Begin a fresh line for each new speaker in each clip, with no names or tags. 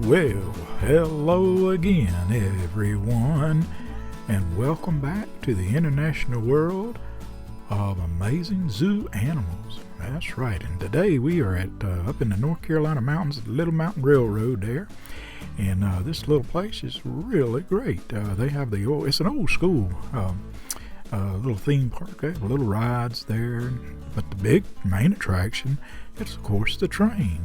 Well, hello again, everyone, and welcome back to the international world of amazing zoo animals. That's right, and today we are at up in the North Carolina mountains at the Little Mountain Railroad there, and this little place is really great. They have it's an old school little theme park. They have little rides there, but the big main attraction is, of course, the train.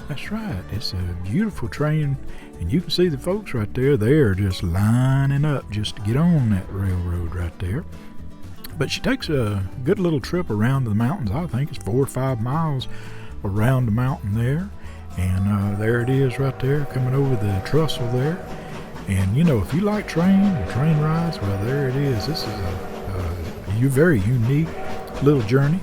That's right, it's a beautiful train, and you can see the folks right there. They are just lining up just to get on that railroad right there. But she takes a good little trip around the mountains. I think it's 4 or 5 miles around the mountain there. And there it is right there, coming over the trestle there. And, you know, if you like train rides, well, there it is. This is a very unique little journey.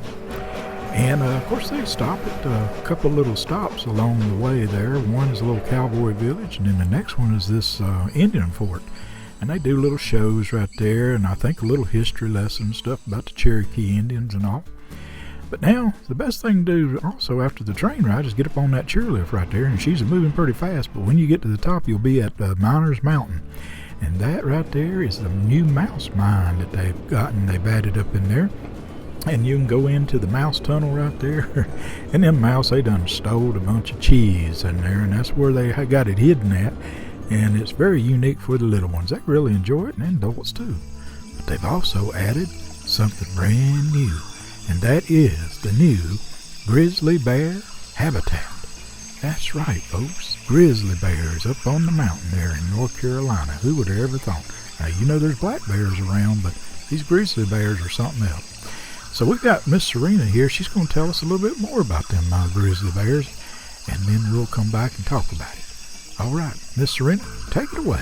And, of course, they stop at a couple little stops along the way there. One is a little cowboy village, and then the next one is this Indian fort. And they do little shows right there, and I think a little history lesson stuff about the Cherokee Indians and all. But now, the best thing to do also after the train ride is get up on that chairlift right there, and she's moving pretty fast. But when you get to the top, you'll be at Miners Mountain. And that right there is the new mouse mine that they've gotten. They've added up in there. And you can go into the mouse tunnel right there. And them mouse, they done stole a bunch of cheese in there, and that's where they got it hidden at. And it's very unique for the little ones. They really enjoy it, and adults too. But they've also added something brand new, and that is the new grizzly bear habitat. That's right, folks. Grizzly bears up on the mountain there in North Carolina. Who would have ever thought? Now, you know there's black bears around, but these grizzly bears are something else. So we've got Miss Serena here. She's going to tell us a little bit more about them grizzly bears, and then we'll come back and talk about it. All right, Miss Serena, take it away.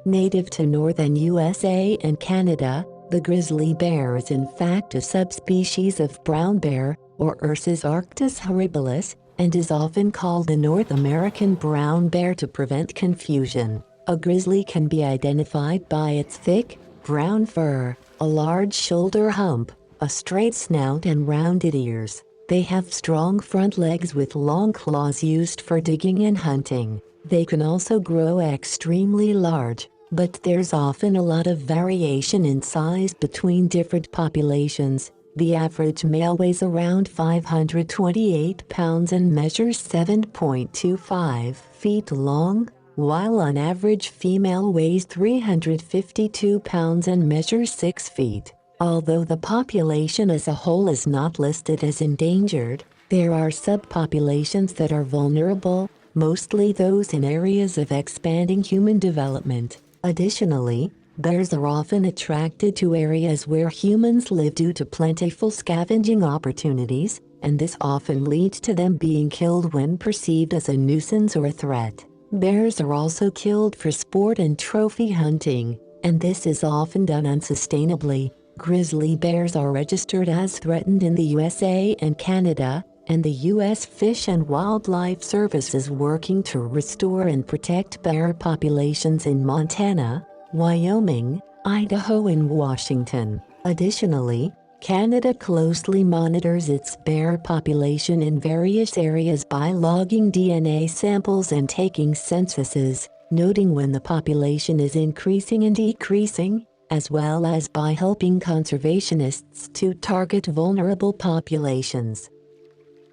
Native to northern USA and Canada, the grizzly bear is in fact a subspecies of brown bear, or Ursus arctos horribilis, and is often called the North American brown bear to prevent confusion. A grizzly can be identified by its thick, brown fur, a large shoulder hump, a straight snout and rounded ears. They have strong front legs with long claws used for digging and hunting. They can also grow extremely large, but there's often a lot of variation in size between different populations. The average male weighs around 528 pounds and measures 7.25 feet long, while an average female weighs 352 pounds and measures 6 feet. Although the population as a whole is not listed as endangered, there are subpopulations that are vulnerable, mostly those in areas of expanding human development. Additionally, bears are often attracted to areas where humans live due to plentiful scavenging opportunities, and this often leads to them being killed when perceived as a nuisance or a threat. Bears are also killed for sport and trophy hunting, and this is often done unsustainably. Grizzly bears are registered as threatened in the USA and Canada, and the U.S. Fish and Wildlife Service is working to restore and protect bear populations in Montana, Wyoming, Idaho, and Washington. Additionally, Canada closely monitors its bear population in various areas by logging DNA samples and taking censuses, noting when the population is increasing and decreasing, as well as by helping conservationists to target vulnerable populations.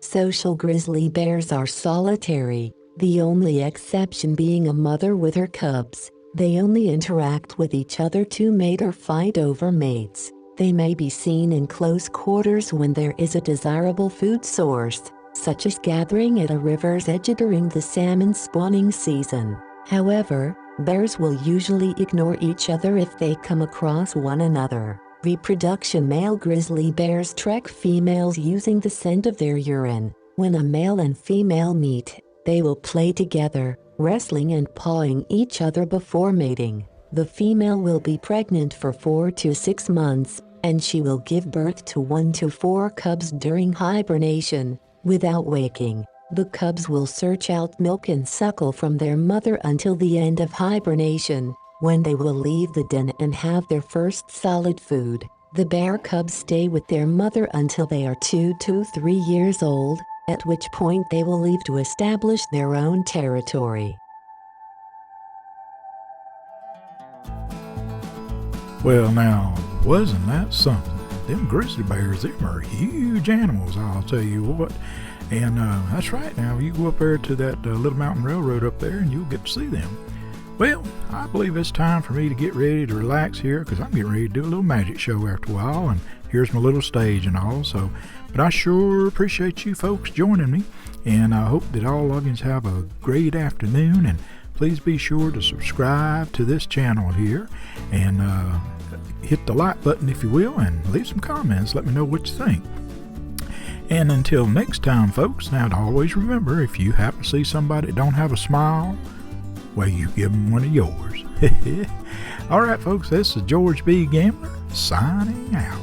Social grizzly bears are solitary, the only exception being a mother with her cubs. They only interact with each other to mate or fight over mates. They may be seen in close quarters when there is a desirable food source, such as gathering at a river's edge during the salmon spawning season. However, bears will usually ignore each other if they come across one another. Reproduction: male grizzly bears track females using the scent of their urine. When a male and female meet, they will play together, wrestling and pawing each other before mating. The female will be pregnant for 4 to 6 months, and she will give birth to 1 to 4 cubs during hibernation. Without waking, the cubs will search out milk and suckle from their mother until the end of hibernation, when they will leave the den and have their first solid food. The bear cubs stay with their mother until they are 2 to 3 years old, at which point they will leave to establish their own territory.
Well, now, wasn't that something? Them grizzly bears, them are huge animals, I'll tell you what. And that's right, now you go up there to that Little Mountain Railroad up there and you'll get to see them. Well, I believe it's time for me to get ready to relax here, because I'm getting ready to do a little magic show after a while, and here's my little stage and all. So, but I sure appreciate you folks joining me, and I hope that all of you have a great afternoon, and please be sure to subscribe to this channel here, and hit the like button if you will, and leave some comments. Let me know what you think. And until next time, folks, now to always remember, if you happen to see somebody that don't have a smile, well, you give them one of yours. All right, folks, this is George B. Gambler signing out.